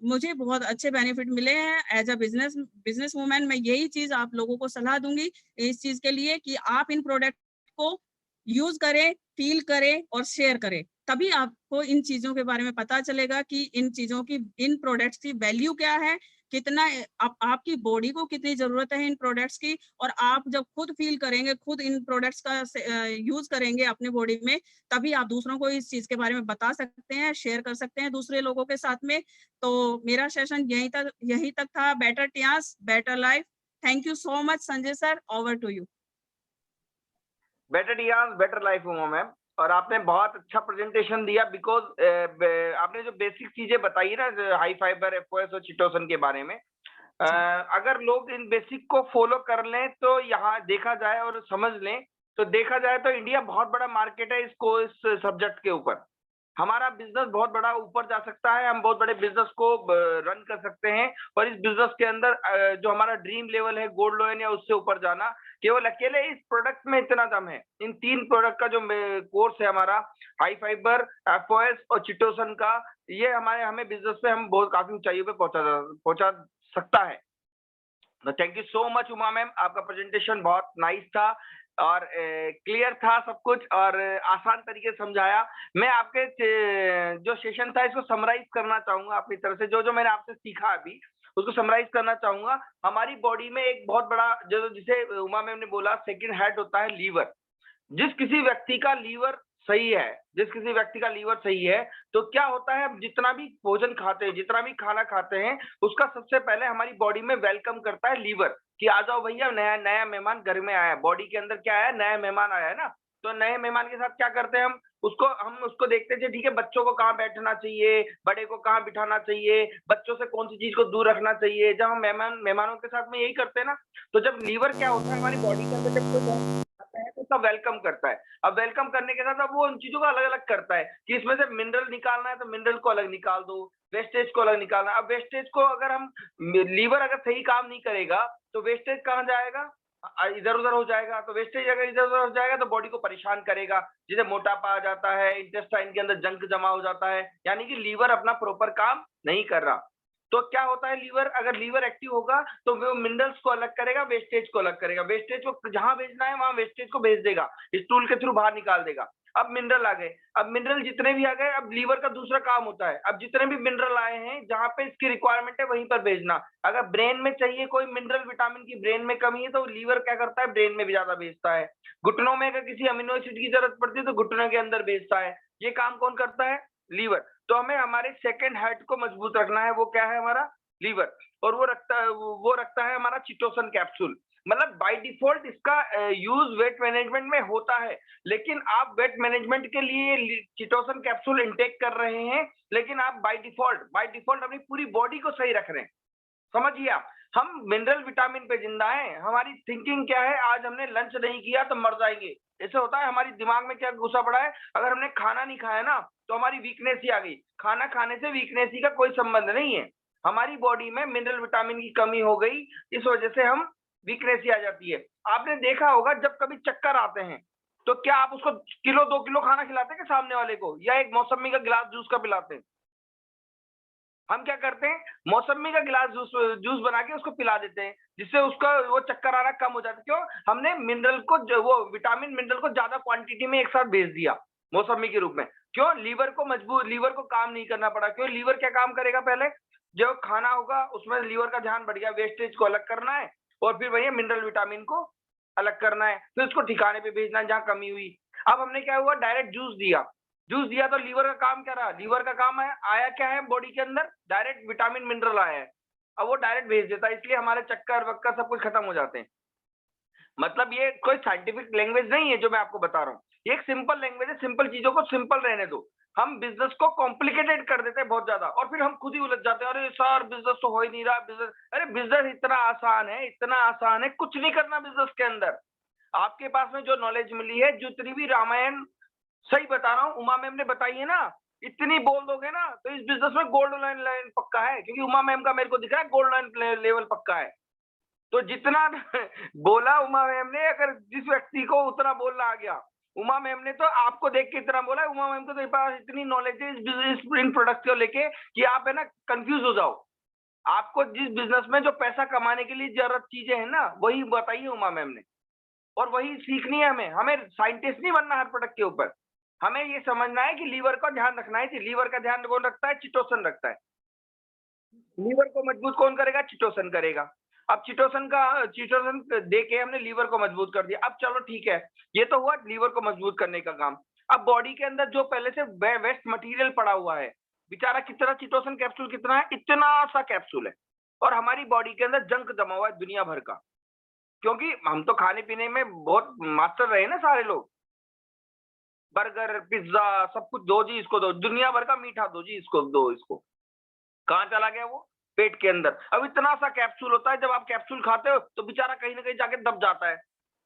मुझे बहुत अच्छे बेनिफिट मिले हैं एज़ अ बिज़नेस वूमन। मैं यही चीज़ आप लोगों को सलाह दूँगी इस चीज़ के लिए कि आप इन प्रोडक्ट को यूज़ करें, फ़ील करें और शेयर करें। तभी आपको इन चीज़ों के बारे में पता चलेगा कि इन प्रोडक्ट्स की वैल्यू क्या है, कितना आपकी बॉडी को कितनी ज़रूरत है इन प्रोडक्ट्स की। और आप जब खुद फ़ील करेंगे, खुद इन प्रोडक्ट्स का यूज़ करेंगे अपने बॉडी में, तभी आप दूसरों को इस चीज़ के बारे में बता सकते हैं, शेयर कर सकते हैं दूसरे लोगों के साथ में। तो मेरा सेशन यहीं तक था। Better ideas, better life. Thank you so much Sanjay sir, over to you. Better ideas better life हुआ मैम। और आपने बहुत अच्छा प्रेजेंटेशन दिया, बिकॉज आपने जो बेसिक चीजें बताई ना, हाई फाइबर, एफओएस और चिटोसन के बारे में, अगर लोग इन बेसिक को फॉलो कर लें तो यहाँ देखा जाए और समझ लें तो देखा जाए तो इंडिया बहुत बड़ा मार्केट है इस सब्जेक्ट के ऊपर। हमारा बिजनेस बहुत बड़ा ऊपर जा सकता है, हम बहुत बड़े बिजनेस को रन कर सकते हैं। और इस बिजनेस के अंदर जो हमारा ड्रीम लेवल है गोल्ड लोन या उससे ऊपर जाना, केवल अकेले इस प्रोडक्ट में इतना दम है। इन 3 प्रोडक्ट का जो कोर्स है हमारा, हाई फाइबर, एफओएस और चिटोसन का, ये हमें बिजनेस पे हम बहुत काफी ऊंचाइयों पे पहुंचा सकता है। तो thank you so much Uma ma'am, आपका प्रेजेंटेशन बहुत नाइस था और क्लियर था सब कुछ, और आसान तरीके से समझाया। मैं आपके जो सेशन था इसको समराइज करना चाहूंगा अपनी तरफ से, जो जो मैंने आपसे सीखा अभी उसको समराइज करना चाहूंगा। हमारी बॉडी में एक बहुत बड़ा, जो जिसे उमा मैम ने बोला, सेकंड हेड होता है लीवर। जिस किसी व्यक्ति का लीवर सही है, तो क्या होता है, हम जितना भी भोजन खाते हैं, जितना भी खाना खाते हैं, उसका सबसे पहले हमारी बॉडी में वेलकम करता है लीवर, कि आ जाओ भैया, नया नया मेहमान घर में आया है। बॉडी के अंदर क्या है, नया मेहमान आया है ना। तो नए मेहमान के साथ क्या करते हैं, हम उसको देखते हैं, ठीक है, बच्चों को कहाँ बैठना चाहिए, बड़े को कहाँ बिठाना चाहिए, बच्चों से कौन सी चीज को दूर रखना चाहिए। जब हम मेहमानों के साथ में यही करते हैं ना, तो जब लीवर क्या होता है हमारी बॉडी के अंदर, जब कोई आता है तो उसका वेलकम करता है। अब वेलकम करने के साथ अब वो उन चीजों को अलग अलग करता है कि इसमें से मिनरल निकालना है तो मिनरल को अलग निकाल दो, वेस्टेज को अलग निकालना है। अब वेस्टेज को अगर हम, लीवर अगर सही काम नहीं करेगा तो वेस्टेज कहाँ जाएगा, इधर उधर हो जाएगा। तो वेस्टेज अगर इधर उधर हो जाएगा तो बॉडी को परेशान करेगा, जिसे मोटापा आ जाता है, इंटेस्टाइन के अंदर जंक जमा हो जाता है, यानी कि लीवर अपना प्रॉपर काम नहीं कर रहा। तो क्या होता है, अगर लीवर एक्टिव होगा तो वो मिनरल्स को अलग करेगा, वेस्टेज को अलग करेगा, वेस्टेज को जहां भेजना है वहां वेस्टेज को भेज देगा, स्टूल के थ्रू बाहर निकाल देगा। अब मिनरल आ गए, अब मिनरल जितने भी आ गए, अब लीवर का दूसरा काम होता है, अब जितने भी मिनरल आए हैं जहां पे इसकी रिक्वायरमेंट है वहीं पर भेजना। अगर ब्रेन में चाहिए कोई मिनरल, विटामिन की ब्रेन में कमी है, तो लीवर क्या करता है, ब्रेन में भी ज्यादा भेजता है। घुटनों में अगर किसी अमीनो एसिड की जरूरत पड़ती है तो घुटनों के अंदर भेजता है। ये काम कौन करता है? लीवर। तो हमें हमारे सेकंड हार्ट को मजबूत रखना है, वो क्या है? हमारा लीवर। और वो रखता है हमारा चिटोसन कैप्सूल। मतलब बाय डिफॉल्ट इसका यूज वेट मैनेजमेंट में होता है, लेकिन आप वेट मैनेजमेंट के लिए चिटोसन कैप्सूल इनटेक कर रहे हैं, लेकिन आप बाय डिफॉल्ट अपनी पूरी बॉडी को सही रख रहे हैं। समझिए आप, हम मिनरल विटामिन पे जिंदा हैं। हमारी थिंकिंग क्या है? आज हमने लंच नहीं किया तो मर जाएंगे, ऐसे होता है। हमारी दिमाग में क्या घुसा पड़ा है? अगर हमने खाना नहीं खाया ना तो हमारी वीकनेस ही आ गई। खाना खाने से वीकनेस ही का कोई संबंध नहीं है। हमारी बॉडी में मिनरल विटामिन की कमी हो गई, इस वजह से हम वीकनेस ही आ जाती है। आपने देखा होगा जब कभी चक्कर आते हैं तो क्या आप उसको किलो 2 किलो खाना खिलाते हैं कि सामने वाले को, या एक मौसमी का गिलास जूस का पिलाते हैं? हम क्या करते हैं? मौसमी का गिलास जूस बना के उसको पिला देते हैं, जिससे उसका वो चक्कर आना कम हो जाता है। क्यों? हमने मिनरल को वो विटामिन मिनरल को ज्यादा क्वांटिटी में एक साथ भेज दिया मौसमी के रूप में। क्यों? लीवर को काम नहीं करना पड़ा। क्यों? लीवर क्या काम करेगा? पहले जो खाना होगा उसमें लीवर का ध्यान बढ़ गया, वेस्टेज को अलग करना है, और फिर वही मिनरल विटामिन को अलग करना है, फिर उसको ठिकाने पे भेजना है जहाँ कमी हुई। अब हमने क्या हुआ? डायरेक्ट जूस दिया तो लीवर का काम क्या रहा? लीवर का काम है, आया क्या है बॉडी के अंदर? डायरेक्ट विटामिन मिनरल आया है। अब वो डायरेक्ट भेज देता है, इसलिए हमारे चक्कर वक्कर सब कुछ खत्म हो जाते हैं। मतलब ये कोई साइंटिफिक लैंग्वेज नहीं है जो मैं आपको बता रहा हूँ, ये एक सिंपल लैंग्वेज है। सिंपल चीजों को सिंपल रहने दो। हम बिजनेस को कॉम्प्लिकेटेड कर देते हैं बहुत ज्यादा, और फिर हम खुद ही उलझ जाते हैं। अरे सर बिजनेस तो हो ही नहीं रहा, अरे बिजनेस इतना आसान है, कुछ नहीं करना बिजनेस के अंदर। आपके पास में जो नॉलेज मिली है, जितनी भी रामायण, सही बता रहा हूँ, उमा मैम ने बताई है ना, इतनी बोल दोगे ना तो इस बिजनेस में गोल्ड लाइन पक्का है। क्योंकि उमा मैम का मेरे को दिख रहा है गोल्ड लाइन लेवल पक्का है। तो जितना बोला उमा मैम ने, अगर जिस व्यक्ति को उतना बोलना आ गया, उमा मैम ने तो आपको देख के इतना बोला। उमा मैम को तो पास इतनी नॉलेज है इन प्रोडक्ट को लेके कि आप है ना कंफ्यूज हो जाओ। आपको जिस बिजनेस में जो पैसा कमाने के लिए जरूरत चीजें है ना, वही बताइए उमा मैम ने, और वही सीखनी है हमें। हमें साइंटिस्ट नहीं बनना हर प्रोडक्ट के ऊपर। हमें ये समझना है कि लीवर का ध्यान रखना है। लीवर का ध्यान कौन रखता है? चिटोसन रखता है। लीवर को मजबूत कौन करेगा? चिटोसन करेगा। अब चिटोसन दे के हमने लीवर को मजबूत कर दिया। अब चलो ठीक है, ये तो हुआ लीवर को मजबूत करने का काम। अब बॉडी के अंदर जो पहले से वेस्ट मटेरियल पड़ा हुआ है, बेचारा कितना चिटोसन कैप्सूल कितना है? इतना सा कैप्सूल है। और हमारी बॉडी के अंदर जंक जमा हुआ है दुनिया भर का, क्योंकि हम तो खाने पीने में बहुत मास्टर रहे ना सारे लोग। बर्गर, पिज्जा, सब कुछ दो जी, इसको दो। दुनिया भर का मीठा दो जी, इसको दो। इसको कहाँ चला गया वो? पेट के अंदर। अब इतना सा कैप्सूल होता है, जब आप कैप्सूल खाते हो तो बेचारा कहीं ना कहीं जाके दब जाता है।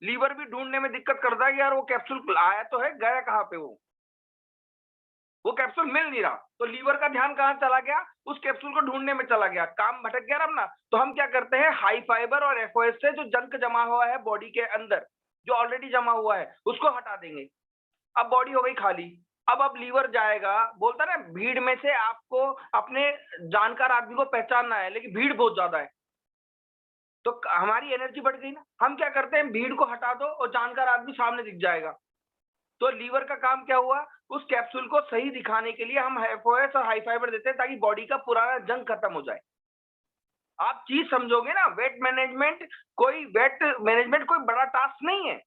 लीवर भी ढूंढने में दिक्कत करता है कि यार वो कैप्सूल आया तो है, गया कहाँ पे वो कैप्सूल मिल नहीं रहा। तो लीवर का ध्यान कहाँ चला गया? उस कैप्सूल को ढूंढने में चला गया, काम भटक गया ना। तो हम क्या करते हैं? हाई फाइबर और एफओएस से जो जंक जमा हुआ है बॉडी के अंदर, जो ऑलरेडी जमा हुआ है, उसको हटा देंगे। अब बॉडी हो गई खाली। अब लीवर जाएगा, बोलता ना भीड़ में से आपको अपने जानकार आदमी को पहचानना है, लेकिन भीड़ बहुत ज्यादा है, तो हमारी एनर्जी बढ़ गई ना। हम क्या करते हैं? भीड़ को हटा दो और जानकार आदमी सामने दिख जाएगा। तो लीवर का काम क्या हुआ? उस कैप्सूल को सही दिखाने के लिए हम एफओएस और हाई फाइबर देते हैं, ताकि बॉडी का पुराना जंक खत्म हो जाए। आप चीज समझोगे ना, वेट मैनेजमेंट कोई बड़ा टास्क नहीं है।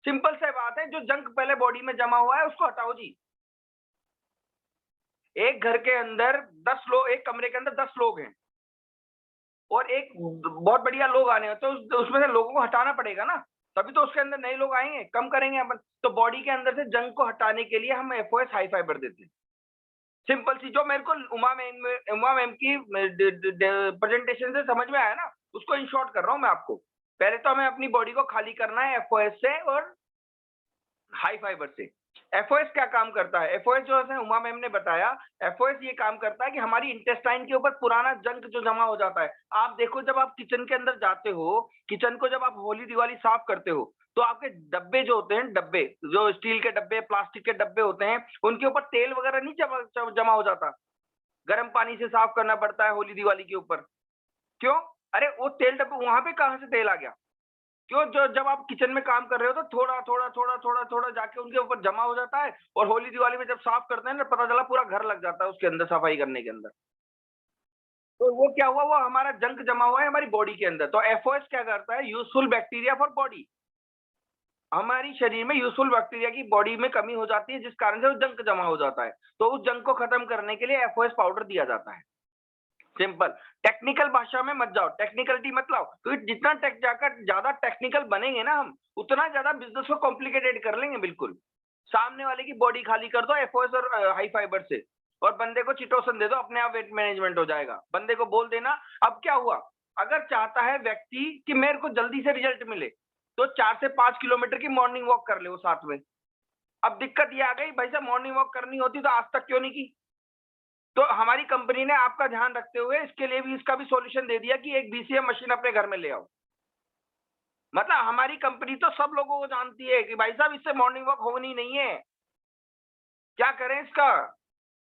सिंपल सा बात है, जो जंक पहले बॉडी में जमा हुआ है उसको हटाओ जी। एक घर के अंदर 10 लोग, एक कमरे के अंदर 10 लोग हैं, और एक बहुत बढ़िया लोग आने हैं, तो उसमें से लोगों को हटाना पड़ेगा ना, तभी तो उसके अंदर नए लोग आएंगे, कम करेंगे अपन। तो बॉडी के अंदर से जंक को हटाने के लिए हम एफओएस हाई फाइबर देते हैं। सिंपल सी, जो मेरे को उमा मैम की प्रेजेंटेशन से समझ में आया ना, उसको इन शॉर्ट कर रहा हूं मैं आपको। पहले तो हमें अपनी बॉडी को खाली करना है एफओएस से और हाई फाइबर से। एफओएस क्या काम करता है? एफओएस जो है उमा मैम ने बताया, एफओएस ये काम करता है कि हमारी इंटेस्टाइन के ऊपर पुराना जंक जो जमा हो जाता है। आप देखो, जब आप किचन के अंदर जाते हो, किचन को जब आप होली दिवाली साफ करते हो, तो आपके डब्बे जो होते हैं, डब्बे जो स्टील के डब्बे, प्लास्टिक के डब्बे होते हैं, उनके ऊपर तेल वगैरह नहीं जमा हो जाता। गर्म पानी से साफ करना पड़ता है होली दिवाली के ऊपर। क्यों? अरे वो तेल डब्बे वहां पे कहां से तेल आ गया? क्यों? जो जब आप किचन में काम कर रहे हो तो थोड़ा जाके उनके ऊपर जमा हो जाता है, और होली दिवाली में जब साफ करते हैं ना, पता चला पूरा घर लग जाता है उसके अंदर सफाई करने के अंदर। तो वो क्या हुआ? वो हमारा जंक जमा हुआ है हमारी बॉडी के अंदर। तो एफओएस क्या करता है? Useful bacteria for body. हमारी शरीर में यूजफुल बैक्टीरिया की बॉडी में कमी हो जाती है, जिस कारण से वो जंक जमा हो जाता है। तो उस जंक को खत्म करने के लिए एफओएस पाउडर दिया जाता है। सिंपल। टेक्निकल भाषा में मत जाओ, टेक्निकलिटी मत लाओ, क्योंकि जितना ज्यादा टेक्निकल बनेंगे ना हम, उतना ज्यादा बिजनेस को कॉम्प्लिकेटेड कर लेंगे। बिल्कुल सामने वाले की बॉडी खाली कर दो एफओएस और हाई फाइबर से, और बंदे को चिटोसन दे दो, अपने आप वेट मैनेजमेंट हो जाएगा। बंदे को बोल देना। अब क्या हुआ, अगर चाहता है व्यक्ति कि मेरे को जल्दी से रिजल्ट मिले, तो 4 से 5 किलोमीटर की मॉर्निंग वॉक कर ले वो साथ में। अब दिक्कत ये आ गई, भाई साहब मॉर्निंग वॉक करनी होती तो आज तक क्यों नहीं की? तो हमारी कंपनी ने आपका ध्यान रखते हुए इसके लिए भी इसका भी सॉल्यूशन दे दिया कि एक बीसीएम मशीन अपने घर में ले आओ। मतलब हमारी कंपनी तो सब लोगों को जानती है कि भाई साहब इससे मॉर्निंग वॉक होनी नहीं है। क्या करें इसका?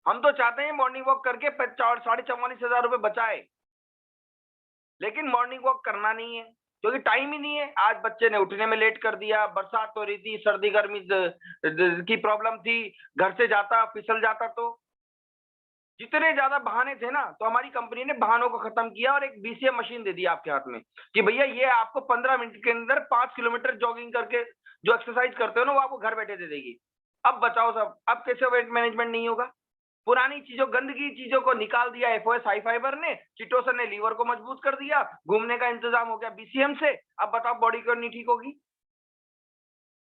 हम तो चाहते हैं मॉर्निंग वॉक करके 44,500 रुपए बचाए, लेकिन मॉर्निंग वॉक करना नहीं है क्योंकि टाइम ही नहीं है। आज बच्चे ने उठने में लेट कर दिया, बरसात हो रही थी, सर्दी गर्मी की प्रॉब्लम थी, घर से जाता फिसल जाता, तो जितने ज्यादा बहाने थे ना, तो हमारी कंपनी ने बहानों को खत्म किया और एक बीसीएम मशीन दे दी आपके हाथ में कि भैया ये आपको 15 मिनट के अंदर 5 किलोमीटर जॉगिंग करके जो एक्सरसाइज करते हो ना, वो आपको घर बैठे दे देगी। अब बताओ सब, अब कैसे वेट मैनेजमेंट नहीं होगा? पुरानी चीजों, गंदगी चीजों को निकाल दिया एफओएस हाई फाइबर ने, चिटोसन ने लीवर को मजबूत कर दिया, घूमने का इंतजाम हो गया बीसीएम से। अब बताओ बॉडी क्यों नहीं ठीक होगी?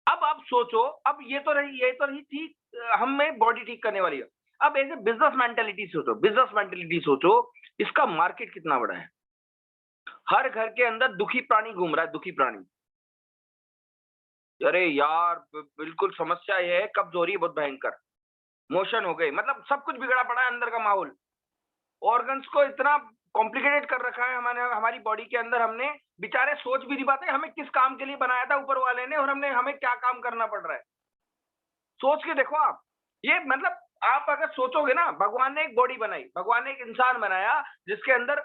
अब आप सोचो, अब ये तो रही थी हमें बॉडी ठीक करने वाली। अब ऐसे बिजनेस मेंटेलिटी सोचो, इसका मार्केट कितना बड़ा है। हर घर के अंदर दुखी प्राणी घूम रहा है, दुखी प्राणी। अरे यार बिल्कुल समस्या ये है, कब्ज हो रही है बहुत भयंकर, मोशन हो गए, मतलब सब कुछ बिगड़ा पड़ा है अंदर का माहौल। ऑर्गन्स को इतना कॉम्प्लिकेटेड कर रखा है हमारी बॉडी के अंदर। हमने बेचारे सोच भी नहीं पाते हमें किस काम के लिए बनाया था ऊपर वाले ने, और हमें क्या काम करना पड़ रहा है। सोच के देखो आप, ये मतलब आप अगर सोचोगे ना, भगवान ने एक बॉडी बनाई, भगवान ने एक इंसान बनाया जिसके अंदर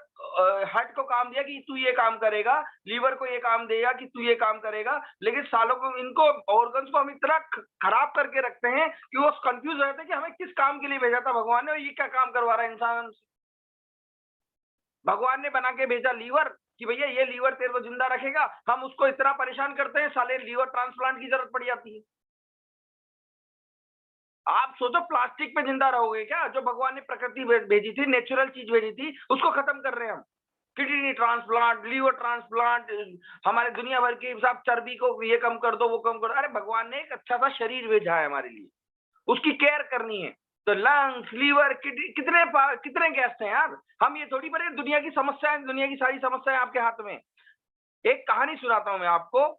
हार्ट को काम दिया कि तू ये काम करेगा, लीवर को ये काम देगा कि तू ये काम करेगा, लेकिन सालों को इनको ऑर्गन्स को हम इतना खराब करके रखते हैं कि वो कंफ्यूज रहते हैं कि हमें किस काम के लिए भेजा था भगवान ने और ये क्या काम करवा रहा है इंसान। भगवान ने बना के भेजा लीवर कि भैया ये लीवर तेरे को जिंदा रखेगा, हम उसको इतना परेशान करते हैं, साले लीवर ट्रांसप्लांट की जरूरत पड़ जाती है। आप सोचो प्लास्टिक पे जिंदा रहोगे क्या? जो भगवान ने प्रकृति भेजी थी, नेचुरल चीज भेजी थी, उसको खत्म कर रहे हैं हम। किडनी ट्रांसप्लांट, लीवर ट्रांसप्लांट, हमारे दुनिया भर की सब चर्बी को ये कम कर दो, वो कम कर दो। अरे भगवान ने एक अच्छा सा शरीर भेजा है हमारे लिए, उसकी केयर करनी है। तो लंग्स, लीवर, किडनी, कितने गेस्ट हैं यार। हम ये थोड़ी बड़े, दुनिया की समस्याएं, दुनिया की सारी समस्याएं आपके हाथ में। एक कहानी सुनाता हूं मैं आपको।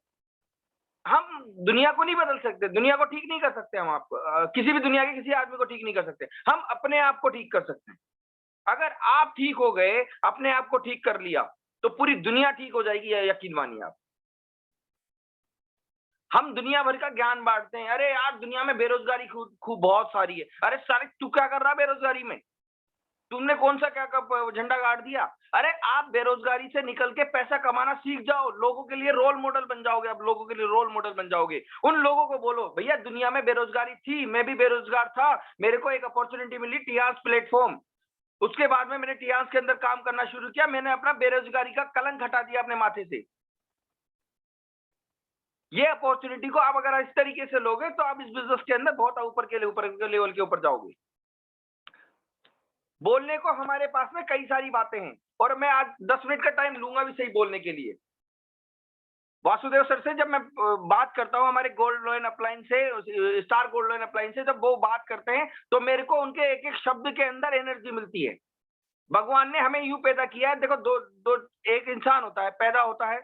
हम दुनिया को नहीं बदल सकते, दुनिया को ठीक नहीं कर सकते हम। आपको किसी भी दुनिया के किसी आदमी को ठीक नहीं कर सकते, हम अपने आप को ठीक कर सकते हैं। अगर आप ठीक हो गए, अपने आप को ठीक कर लिया, तो पूरी दुनिया ठीक हो जाएगी, यकीन मानिए आप। हम दुनिया भर का ज्ञान बांटते हैं, अरे यार दुनिया में बेरोजगारी खूब बहुत सारी है। अरे सारे तू क्या कर रहा है बेरोजगारी में? तुमने कौन सा क्या झंडा गाड़ दिया? अरे आप बेरोजगारी से निकल के पैसा कमाना सीख जाओ, लोगों के लिए रोल मॉडल बन जाओगे। अब लोगों के लिए रोल मॉडल बन जाओगे। उन लोगों को बोलो भैया दुनिया में बेरोजगारी थी, मैं भी बेरोजगार था, मेरे को एक अपॉर्चुनिटी मिली टीआरस प्लेटफॉर्म, उसके बाद में मैंने टीआरस के अंदर काम करना शुरू किया, मैंने अपना बेरोजगारी का कलंक हटा दिया अपने माथे से। ये अपॉर्चुनिटी को आप अगर इस तरीके से लोगे तो आप इस बिजनेस के अंदर बहुत ऊपर के लेवल के ऊपर जाओगे। बोलने को हमारे पास में कई सारी बातें हैं, और मैं आज 10 मिनट का टाइम लूंगा भी सही बोलने के लिए। वासुदेव सर से जब मैं बात करता हूं, हमारे गोल्ड लोन अप्लायंस से, स्टार गोल्ड लोन अप्लायंस से जब वो बात करते हैं, तो मेरे को उनके एक एक शब्द के अंदर एनर्जी मिलती है। भगवान ने हमें यूं पैदा किया है। देखो एक इंसान होता है, पैदा होता है,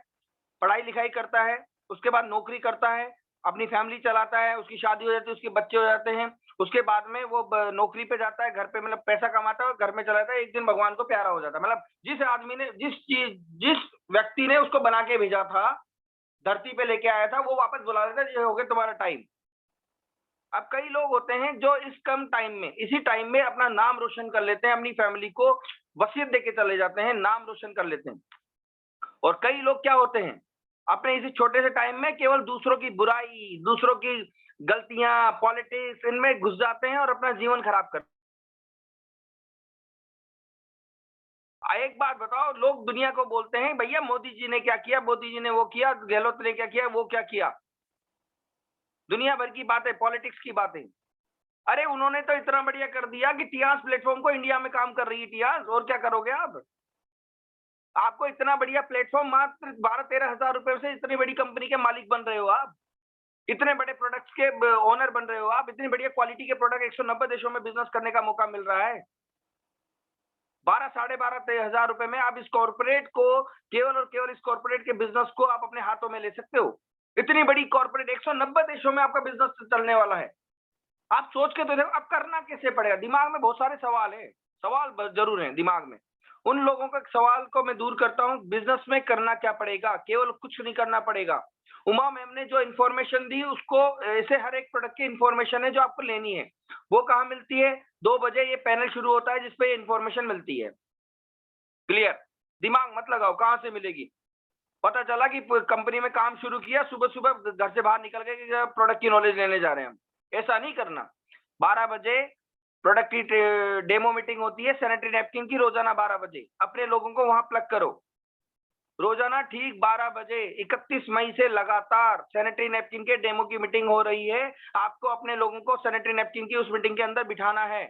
पढ़ाई लिखाई करता है, उसके बाद नौकरी करता है, अपनी फैमिली चलाता है, उसकी शादी हो जाती है, उसके बच्चे हो जाते हैं, उसके बाद में वो नौकरी पे जाता है, घर पे मतलब पैसा कमाता है और घर में चला जाता है। एक दिन भगवान को प्यारा हो जाता है। मतलब जिस आदमी ने, जिस व्यक्ति ने उसको बना के भेजा था, धरती पे लेके आया था, वो वापस बुला देता है, ये हो गया तुम्हारा टाइम। अब कई लोग होते हैं जो इस कम टाइम में, इसी टाइम में अपना नाम रोशन कर लेते हैं, अपनी फैमिली को वसीयत देके चले जाते हैं, नाम रोशन कर लेते हैं। और कई लोग क्या होते हैं, अपने इसी छोटे से टाइम में केवल दूसरों की बुराई, दूसरों की गलतियां, पॉलिटिक्स, इनमें घुस जाते हैं और अपना जीवन खराब करते हैं। एक बात बताओ, लोग दुनिया को बोलते हैं भैया मोदी जी ने क्या किया, मोदी जी ने वो किया, गहलोत ने क्या किया, वो क्या किया। दुनिया भर की बातें, पॉलिटिक्स की बातें। अरे उन्होंने तो इतना बढ़िया कर दिया कि टियास प्लेटफॉर्म को इंडिया में काम कर रही है टियास, और क्या करोगे आप? आपको इतना बढ़िया प्लेटफॉर्म मात्र 12-13 हजार रुपए से इतनी बड़ी कंपनी के मालिक बन रहे हो आप, इतने बड़े प्रोडक्ट्स के ओनर बन रहे हो आप, इतनी बढ़िया क्वालिटी के प्रोडक्ट 190 देशों में बिजनेस करने का मौका मिल रहा है। 12-12.5 हजार रुपए में आप इस कॉर्पोरेट को, केवल और केवल इस कॉर्पोरेट के बिजनेस को आप अपने हाथों में ले सकते हो। इतनी बड़ी कॉर्पोरेट 190 देशों में आपका बिजनेस चलने वाला है। आप सोच के तो देखो, अब करना कैसे पड़ेगा? दिमाग में बहुत सारे सवाल हैं, सवाल जरूर हैं दिमाग में। उन लोगों का सवाल को मैं दूर करता हूँ, बिजनेस में करना क्या पड़ेगा? केवल कुछ नहीं करना पड़ेगा। उमा मैम ने जो इन्फॉर्मेशन दी, उसको ऐसे हर एक प्रोडक्ट की इन्फॉर्मेशन है जो आपको लेनी है। वो कहाँ मिलती है? 2 बजे ये पैनल शुरू होता है जिसपे इन्फॉर्मेशन मिलती है। क्लियर? दिमाग मत लगाओ, कहाँ से मिलेगी? पता चला कि कंपनी में काम शुरू किया, सुबह सुबह घर से बाहर निकल गए कि प्रोडक्ट की नॉलेज लेने जा रहे हैं हम। ऐसा नहीं करना। 12 बजे प्रोडक्ट की डेमो मीटिंग होती है सैनिटरी नैपकिन की, रोजाना 12 बजे। अपने लोगों को वहां प्लग करो। रोजाना ठीक 12 बजे 31 मई से लगातार सैनिटरी नैपकिन के डेमो की मीटिंग हो रही है। आपको अपने लोगों को सैनिटरी नैपकिन की उस मीटिंग के अंदर बिठाना है।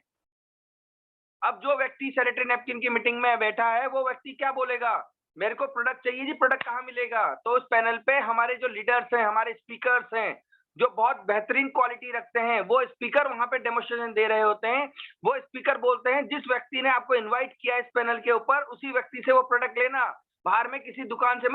अब जो व्यक्ति सैनिटरी नैपकिन की मीटिंग में बैठा है, वो व्यक्ति क्या बोलेगा? मेरे को प्रोडक्ट चाहिए जी, प्रोडक्ट कहाँ मिलेगा? तो उस पैनल पे हमारे जो लीडर्स हैं, हमारे स्पीकर्स हैं, जो बहुत बेहतरीन क्वालिटी रखते हैं, वो स्पीकर वहां पे डेमोस्ट्रेशन दे रहे होते हैं। वो स्पीकर बोलते हैं, जिस व्यक्ति ने आपको इनवाइट किया इस पैनल के ऊपर, उसी व्यक्ति से वो प्रोडक्ट लेना, बाहर में किसी दुकान से मत